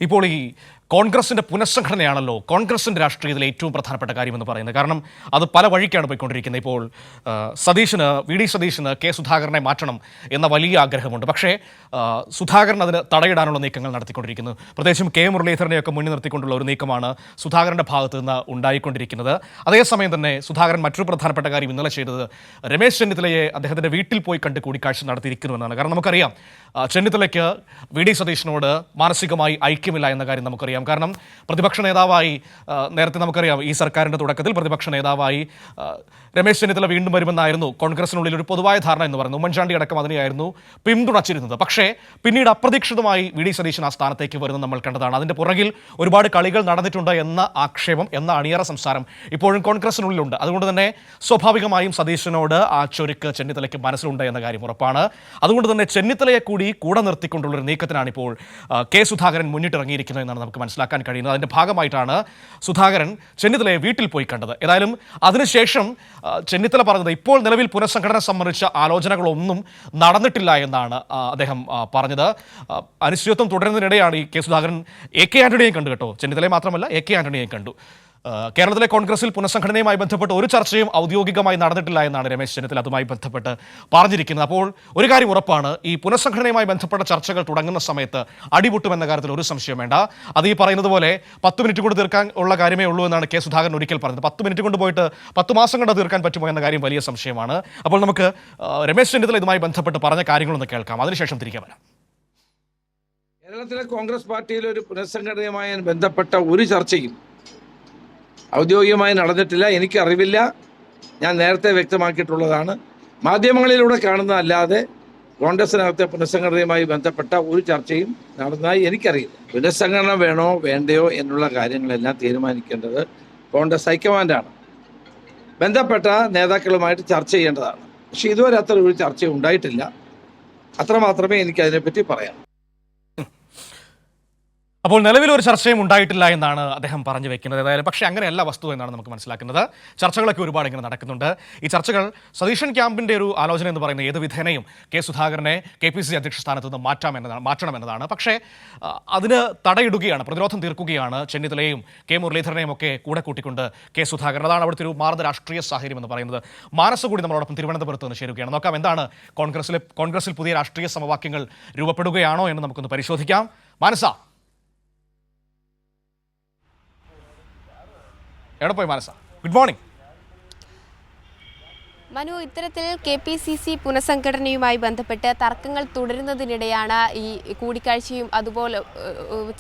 ഇപ്പോൾ ഈ കോൺഗ്രസിൻ്റെ പുനഃസംഘടനയാണല്ലോ കോൺഗ്രസിൻ്റെ രാഷ്ട്രീയത്തിലെ ഏറ്റവും പ്രധാനപ്പെട്ട കാര്യമെന്ന് പറയുന്നത്. കാരണം അത് പല വഴിക്കാണ് പോയിക്കൊണ്ടിരിക്കുന്നത്. ഇപ്പോൾ വി ഡി സതീശന് കെ സുധാകരനെ മാറ്റണം എന്ന വലിയ ആഗ്രഹമുണ്ട്. പക്ഷേ സുധാകരൻ അതിന് തടയിടാനുള്ള നീക്കങ്ങൾ നടത്തിക്കൊണ്ടിരിക്കുന്നു. പ്രത്യേകിച്ചും കെ മുരളീധരനെയൊക്കെ മുന്നിൽ നിർത്തിക്കൊണ്ടുള്ള ഒരു നീക്കമാണ് സുധാകരൻ്റെ ഭാഗത്ത് നിന്ന് ഉണ്ടായിക്കൊണ്ടിരിക്കുന്നത്. അതേസമയം തന്നെ സുധാകരൻ മറ്റൊരു പ്രധാനപ്പെട്ട കാര്യം ഇന്നലെ ചെയ്തത് രമേശ് ചെന്നിത്തലയെ അദ്ദേഹത്തിൻ്റെ വീട്ടിൽ പോയി കണ്ട് കൂടിക്കാഴ്ച നടത്തിയിരിക്കുന്നു എന്നാണ്. കാരണം നമുക്കറിയാം ചെന്നിത്തലയ്ക്ക് വി ഡി സതീശനോട് മാനസികമായി ഐക്യമില്ല എന്ന കാര്യം നമുക്കറിയാം. കാരണം പ്രതിപക്ഷ നേതാവായി നേരത്തെ നമുക്കറിയാം ഈ സർക്കാരിൻ്റെ തുടക്കത്തിൽ പ്രതിപക്ഷ നേതാവായി രമേശ് ചെന്നിത്തല വീണ്ടും വരുമെന്നായിരുന്നു കോൺഗ്രസിനുള്ളിൽ ഒരു പൊതുവായ ധാരണ എന്ന് പറയുന്നത്. ഉമ്മൻചാണ്ടി അടക്കം അതിനെയായിരുന്നു പിന്തുണച്ചിരുന്നത്. പക്ഷേ പിന്നീട് അപ്രതീക്ഷിതമായി വി ഡി സതീശൻ ആ സ്ഥാനത്തേക്ക് വരുന്നത് നമ്മൾ കണ്ടതാണ്. അതിൻ്റെ പുറകിൽ ഒരുപാട് കളികൾ നടന്നിട്ടുണ്ട് എന്ന ആക്ഷേപം, എന്ന അണിയറ സംസാരം ഇപ്പോഴും കോൺഗ്രസിനുള്ളിലുണ്ട്. അതുകൊണ്ട് തന്നെ സ്വാഭാവികമായും സതീശനോട് ആ ചൊരുക്ക് ചെന്നിത്തലയ്ക്ക് മനസ്സിലുണ്ട് എന്ന കാര്യം ഉറപ്പാണ്. അതുകൊണ്ട് തന്നെ ചെന്നിത്തലയെ കൂടെ നിർത്തിക്കൊണ്ടുള്ളൊരു നീക്കത്തിനാണ് ഇപ്പോൾ കെ സുധാകരൻ മുന്നിട്ടിറങ്ങിയിരിക്കുന്നത് എന്നാണ് നമുക്ക് മനസ്സിലാക്കാൻ കഴിയുന്നത്. അതിൻ്റെ ഭാഗമായിട്ടാണ് സുധാകരൻ ചെന്നിത്തലയെ വീട്ടിൽ പോയി കണ്ടത്. ഏതായാലും അതിനുശേഷം ചെന്നിത്തല പറഞ്ഞത് ഇപ്പോൾ നിലവിൽ പുനഃസംഘടന സംബന്ധിച്ച ആലോചനകളൊന്നും നടന്നിട്ടില്ല എന്നാണ് അദ്ദേഹം പറഞ്ഞത്. അനിശ്ചിതത്വം തുടരുന്നതിനിടെയാണ് ഈ കെ സുധാകരൻ എ കെ ആന്റണിയെയും കണ്ടു കേട്ടോ. ചെന്നിത്തലയെ മാത്രമല്ല എ കെ ആന്റണിയെയും കണ്ടു. കേരളത്തിലെ കോൺഗ്രസിൽ പുനഃസംഘടനയുമായി ബന്ധപ്പെട്ട് ഒരു ചർച്ചയും ഔദ്യോഗികമായി നടന്നിട്ടില്ല എന്നാണ് രമേശ് ചെന്നിത്തല അതുമായി ബന്ധപ്പെട്ട് പറഞ്ഞിരിക്കുന്നത്. അപ്പോൾ ഒരു കാര്യം ഉറപ്പാണ്, ഈ പുനഃസംഘടനയുമായി ബന്ധപ്പെട്ട ചർച്ചകൾ തുടങ്ങുന്ന സമയത്ത് അടിപൊട്ടുമെന്ന കാര്യത്തിൽ ഒരു സംശയം വേണ്ട. അത് ഈ പറയുന്നത് പോലെ 10 മിനിറ്റ് കൊണ്ട് തീർക്കാൻ ഉള്ള കാര്യമേ ഉള്ളൂ എന്നാണ് കെ സുധാകരൻ ഒരിക്കൽ പറഞ്ഞത്. 10 മിനിറ്റ് കൊണ്ട് പോയിട്ട് 10 മാസം കൊണ്ട് തീർക്കാൻ പറ്റുമോ എന്ന കാര്യം വലിയ സംശയമാണ്. അപ്പോൾ നമുക്ക് രമേശ് ചെന്നിത്തല ഇതുമായി ബന്ധപ്പെട്ട് പറഞ്ഞ കാര്യങ്ങളൊന്ന് കേൾക്കാം, അതിനുശേഷം തിരികെ വരാം. കേരളത്തിലെ കോൺഗ്രസ് പാർട്ടിയിൽ ഒരു പുനഃസംഘടനയുമായി ബന്ധപ്പെട്ട ഒരു ചർച്ചയും ഔദ്യോഗികമായി നടന്നിട്ടില്ല. എനിക്കറിവില്ല. ഞാൻ നേരത്തെ വ്യക്തമാക്കിയിട്ടുള്ളതാണ്. മാധ്യമങ്ങളിലൂടെ കാണുന്നതല്ലാതെ കോൺഗ്രസിനകത്തെ പുനഃസംഘടനയുമായി ബന്ധപ്പെട്ട ഒരു ചർച്ചയും നടന്നതായി എനിക്കറിയില്ല. പുനഃസംഘടന വേണോ വേണ്ടയോ എന്നുള്ള കാര്യങ്ങളെല്ലാം തീരുമാനിക്കേണ്ടത് കോൺഗ്രസ് ഹൈക്കമാൻഡാണ്. ബന്ധപ്പെട്ട നേതാക്കളുമായിട്ട് ചർച്ച ചെയ്യേണ്ടതാണ്. പക്ഷേ ഇതുവരെ അത്ര ഒരു ചർച്ച ഉണ്ടായിട്ടില്ല. അത്രമാത്രമേ എനിക്കതിനെപ്പറ്റി പറയാം. അപ്പോൾ നിലവിലൊരു ചർച്ചയും ഉണ്ടായിട്ടില്ല എന്നാണ് അദ്ദേഹം പറഞ്ഞു വെക്കുന്നത്. ഏതായാലും പക്ഷേ അങ്ങനെയല്ല വസ്തു എന്നാണ് നമുക്ക് മനസ്സിലാക്കുന്നത്. ചർച്ചകളൊക്കെ ഒരുപാട് ഇങ്ങനെ നടക്കുന്നുണ്ട്. ഈ ചർച്ചകൾ സതീശൻ ക്യാമ്പിൻ്റെ ഒരു ആലോചന എന്ന് പറയുന്നത് ഏത് വിധേനയും കെ സുധാകരനെ KPCC അധ്യക്ഷ സ്ഥാനത്ത് നിന്ന് മാറ്റണമെന്നതാണ്. പക്ഷേ അതിന് തടയിടുകയാണ്, പ്രതിരോധം തീർക്കുകയാണ് ചെന്നിത്തലയും കെ മുരളീധരനെയും ഒക്കെ കൂടെ കൂട്ടിക്കൊണ്ട് കെ സുധാകരൻ. അതാണ് അവിടുത്തെ ഒരു മാറുന്ന രാഷ്ട്രീയ സാഹചര്യം എന്ന് പറയുന്നത്. മാനസ കൂടി നമ്മളോടൊപ്പം തിരുവനന്തപുരത്ത് നിന്ന് ചേരുകയാണ്. നോക്കാം എന്താണ് കോൺഗ്രസിൽ പുതിയ രാഷ്ട്രീയ സമവാക്യങ്ങൾ രൂപപ്പെടുകയാണോ എന്ന് നമുക്കൊന്ന് പരിശോധിക്കാം. മാനസ, എവിടെ പോയി മാനസ? Good morning. മനു, ഇത്തരത്തിൽ KPCC പുനഃസംഘടനയുമായി ബന്ധപ്പെട്ട് തർക്കങ്ങൾ തുടരുന്നതിനിടെയാണ് ഈ കൂടിക്കാഴ്ചയും അതുപോലെ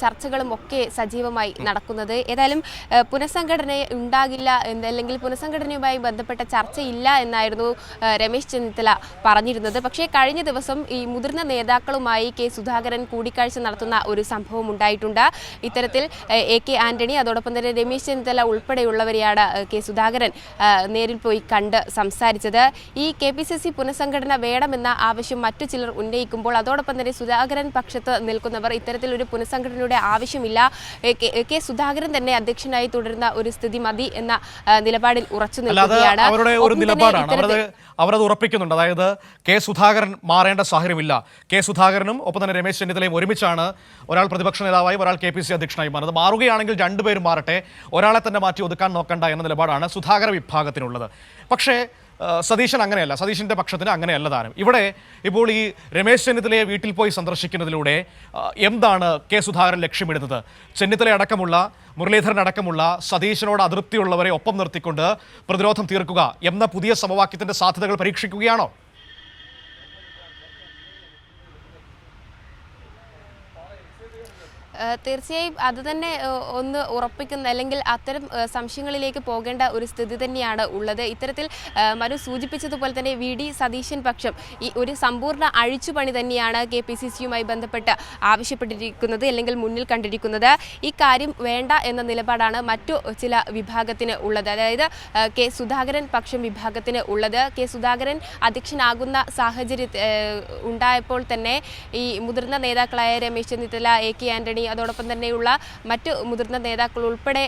ചർച്ചകളും ഒക്കെ സജീവമായി നടക്കുന്നത്. ഏതായാലും പുനഃസംഘടന ഉണ്ടാകില്ല അല്ലെങ്കിൽ പുനഃസംഘടനയുമായി ബന്ധപ്പെട്ട ചർച്ചയില്ല എന്നായിരുന്നു രമേശ് ചെന്നിത്തല പറഞ്ഞിരുന്നത്. പക്ഷേ കഴിഞ്ഞ ദിവസം ഈ മുതിർന്ന നേതാക്കളുമായി കെ സുധാകരൻ കൂടിക്കാഴ്ച നടത്തുന്ന ഒരു സംഭവം ഉണ്ടായിട്ടുണ്ട്. ഇത്തരത്തിൽ AK ആന്റണി അതോടൊപ്പം തന്നെ രമേശ് ചെന്നിത്തല ഉൾപ്പെടെയുള്ളവരെയാണ് കെ സുധാകരൻ നേരിൽ പോയി കണ്ട് സംസാരിച്ചത്. ഈ KPCC പുനഃസംഘടന വേണമെന്ന ആവശ്യം മറ്റു ചിലർ ഉന്നയിക്കുമ്പോൾ അതോടൊപ്പം തന്നെ സുധാകരൻ പക്ഷത്ത് നിൽക്കുന്നവർ ഇത്തരത്തിലൊരു പുനഃസംഘടനയുടെ ആവശ്യമില്ല, കെ സുധാകരൻ തന്നെ അധ്യക്ഷനായി തുടരുന്ന ഒരു സ്ഥിതി മതി എന്ന നിലപാടിൽ ഉറച്ചു നിൽക്കുകയാണ്. അവരത് ഉറപ്പിക്കുന്നുണ്ട്. അതായത് കെ സുധാകരൻ മാറേണ്ട സാഹചര്യമില്ല. കെ സുധാകരനും ഒപ്പം തന്നെ രമേശ് ചെന്നിത്തലയും ഒരുമിച്ചാണ്, ഒരാൾ പ്രതിപക്ഷ നേതാവായി ഒരാൾ KPCC അധ്യക്ഷനായി മാറുന്നത്. മാറുകയാണെങ്കിൽ രണ്ടുപേരും മാറട്ടെ, ഒരാളെ തന്നെ മാറ്റി ഒതുക്കാൻ നോക്കണ്ട എന്ന നിലപാടാണ് സുധാകര വിഭാഗത്തിനുള്ളത്. പക്ഷേ സതീശൻ അങ്ങനെയല്ല, സതീശൻ്റെ പക്ഷത്തിന് അങ്ങനെയല്ല താനും. ഇവിടെ ഇപ്പോൾ ഈ രമേശ് ചെന്നിത്തലയെ വീട്ടിൽ പോയി സന്ദർശിക്കുന്നതിലൂടെ എന്താണ് കെ സുധാകരൻ ലക്ഷ്യമിടുന്നത്? ചെന്നിത്തല അടക്കമുള്ള മുരളീധരൻ അടക്കമുള്ള സതീശനോട് അതൃപ്തിയുള്ളവരെ ഒപ്പം നിർത്തിക്കൊണ്ട് പ്രതിരോധം തീർക്കുക എന്ന പുതിയ സമവാക്യത്തിൻ്റെ സാധ്യതകൾ പരീക്ഷിക്കുകയാണോ? തീർച്ചയായും അത് തന്നെ ഒന്ന് ഉറപ്പിക്കുന്ന അല്ലെങ്കിൽ അത്തരം സംശയങ്ങളിലേക്ക് പോകേണ്ട ഒരു സ്ഥിതി തന്നെയാണ് ഉള്ളത്. ഇത്തരത്തിൽ മനു സൂചിപ്പിച്ചതുപോലെ തന്നെ VD സതീശൻ പക്ഷം ഈ ഒരു സമ്പൂർണ്ണ അഴിച്ചുപണി തന്നെയാണ് KPCCയുമായി ബന്ധപ്പെട്ട് ആവശ്യപ്പെട്ടിരിക്കുന്നത് അല്ലെങ്കിൽ മുന്നിൽ കണ്ടിരിക്കുന്നത്. ഈ കാര്യം വേണ്ട എന്ന നിലപാടാണ് മറ്റു ചില വിഭാഗത്തിന് ഉള്ളത്. അതായത് കെ സുധാകരൻ പക്ഷം വിഭാഗത്തിന് ഉള്ളത്. കെ സുധാകരൻ അധ്യക്ഷനാകുന്ന സാഹചര്യം ഉണ്ടായപ്പോൾ തന്നെ ഈ മുതിർന്ന നേതാക്കളായ രമേശ് ചെന്നിത്തല, AK ആന്റണി അതോടൊപ്പം തന്നെയുള്ള മറ്റ് മുതിർന്ന നേതാക്കൾ ഉൾപ്പെടെ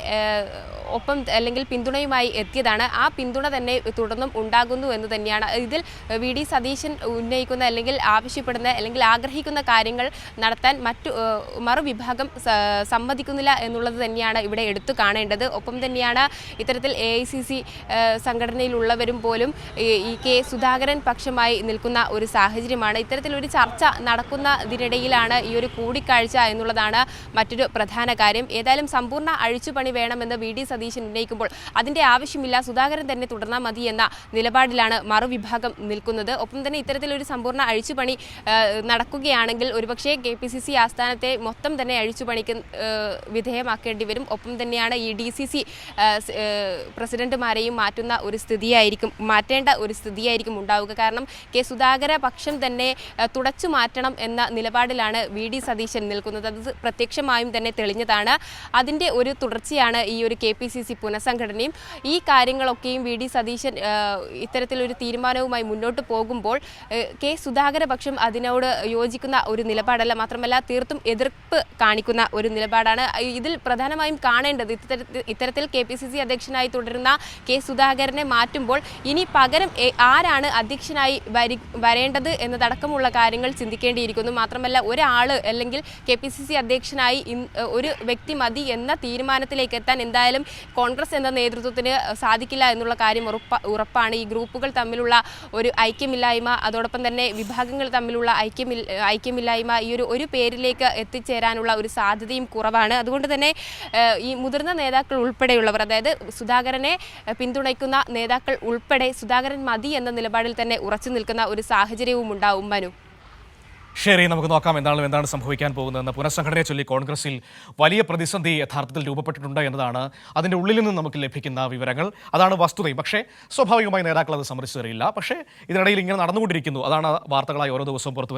ഒപ്പം അല്ലെങ്കിൽ പിന്തുണയുമായി എത്തിയതാണ്. ആ പിന്തുണ തന്നെ തുടർന്നും ഉണ്ടാകുന്നു എന്ന് തന്നെയാണ്. ഇതിൽ വി ഡി സതീശൻ ഉന്നയിക്കുന്ന അല്ലെങ്കിൽ ആവശ്യപ്പെടുന്ന അല്ലെങ്കിൽ ആഗ്രഹിക്കുന്ന കാര്യങ്ങൾ നടത്താൻ മറുവിഭാഗം സമ്മതിക്കുന്നില്ല എന്നുള്ളത് തന്നെയാണ് ഇവിടെ എടുത്തു കാണേണ്ടത്. ഒപ്പം തന്നെയാണ് ഇത്തരത്തിൽ AICC സംഘടനയിലുള്ളവരും പോലും ഈ കെ സുധാകരൻ പക്ഷമായി നിൽക്കുന്ന ഒരു സാഹചര്യമാണ്. ഇത്തരത്തിലൊരു ചർച്ച നടക്കുന്നതിനിടയിലാണ് ഈ ഒരു കൂടിക്കാഴ്ച എന്നുള്ളതാണ് മറ്റൊരു പ്രധാന കാര്യം. ഏതായാലും സമ്പൂർണ്ണ അഴിച്ചുപണി വേണമെന്ന് വി ഡി സതീശൻ ഉന്നയിക്കുമ്പോൾ അതിൻ്റെ ആവശ്യമില്ല, സുധാകരൻ തന്നെ തുടർന്നാൽ മതി എന്ന നിലപാടിലാണ് മറുവിഭാഗം നിൽക്കുന്നത്. ഒപ്പം തന്നെ ഇത്തരത്തിലൊരു സമ്പൂർണ്ണ അഴിച്ചുപണി നടക്കുകയാണെങ്കിൽ ഒരുപക്ഷെ KPCC ആസ്ഥാനത്തെ മൊത്തം തന്നെ അഴിച്ചുപണിക്ക് വിധേയമാക്കേണ്ടി വരും. ഒപ്പം തന്നെയാണ് ഈ DCC പ്രസിഡന്റുമാരെയും മാറ്റേണ്ട ഒരു സ്ഥിതിയായിരിക്കും ഉണ്ടാവുക. കാരണം കെ സുധാകര പക്ഷം തന്നെ തുടച്ചു മാറ്റണം എന്ന നിലപാടിലാണ് വി ഡി സതീശൻ നിൽക്കുന്നത്. അത് പ്രത്യക്ഷമായും തന്നെ തെളിഞ്ഞതാണ്. അതിൻ്റെ ഒരു തുടർച്ചയാണ് ഈ ഒരു KPCC പുനഃസംഘടനയും. ഈ കാര്യങ്ങളൊക്കെയും വി ഡി സതീശൻ ഇത്തരത്തിലൊരു തീരുമാനവുമായി മുന്നോട്ട് പോകുമ്പോൾ കെ സുധാകര പക്ഷം അതിനോട് യോജിക്കുന്ന ഒരു നിലപാടല്ല, മാത്രമല്ല തീർത്തും എതിർപ്പ് കാണിക്കുന്ന ഒരു നിലപാടാണ്. ഇതിൽ പ്രധാനമായും കാണേണ്ടത് ഇത്തരത്തിൽ KPCC അധ്യക്ഷനായി തുടരുന്ന കെ സുധാകരനെ മാറ്റുമ്പോൾ ഇനി പകരം ആരാണ് അധ്യക്ഷനായി വരേണ്ടത് എന്നതടക്കമുള്ള കാര്യങ്ങൾ ചിന്തിക്കേണ്ടിയിരിക്കുന്നു. മാത്രമല്ല ഒരാൾ അല്ലെങ്കിൽ KPCC അധ്യക്ഷനായി ഒരു വ്യക്തി മതി എന്ന തീരുമാനത്തിലേക്ക് എത്താൻ എന്തായാലും കോൺഗ്രസ് എന്ന നേതൃത്വത്തിന് സാധിക്കില്ല എന്നുള്ള കാര്യം ഉറപ്പാണ്. ഈ ഗ്രൂപ്പുകൾ തമ്മിലുള്ള ഒരു ഐക്യമില്ലായ്മ, അതോടൊപ്പം തന്നെ വിഭാഗങ്ങൾ തമ്മിലുള്ള ഐക്യമില്ലായ്മ ഈ ഒരു പേരിലേക്ക് എത്തിച്ചേരാനുള്ള ഒരു സാധ്യതയും കുറവാണ്. അതുകൊണ്ട് തന്നെ ഈ മുതിർന്ന നേതാക്കൾ ഉൾപ്പെടെയുള്ളവർ, അതായത് സുധാകരനെ പിന്തുണയ്ക്കുന്ന നേതാക്കൾ ഉൾപ്പെടെ സുധാകരൻ മതി എന്ന നിലപാടിൽ തന്നെ ഉറച്ചു നിൽക്കുന്ന ഒരു സാഹചര്യവും ഉണ്ടാവും. മനു, ശരി, നമുക്ക് നോക്കാം എന്താണ് സംഭവിക്കാൻ പോകുന്നതെന്ന്. പുനഃസംഘടനയെ ചൊല്ലി കോൺഗ്രസിൽ വലിയ പ്രതിസന്ധി യഥാർത്ഥത്തിൽ രൂപപ്പെട്ടിട്ടുണ്ട് എന്നതാണ് അതിൻ്റെ ഉള്ളിൽ നിന്ന് നമുക്ക് ലഭിക്കുന്ന വിവരങ്ങൾ. അതാണ് വസ്തുതയും. പക്ഷേ സ്വാഭാവികമായി നേതാക്കൾ അത് സമ്മതിച്ചു തരില്ല. പക്ഷേ ഇതിനിടയിൽ ഇങ്ങനെ നടന്നുകൊണ്ടിരിക്കുന്നു. അതാണ് വാർത്തകളായി ഓരോ ദിവസവും പുറത്തു വരുന്നത്.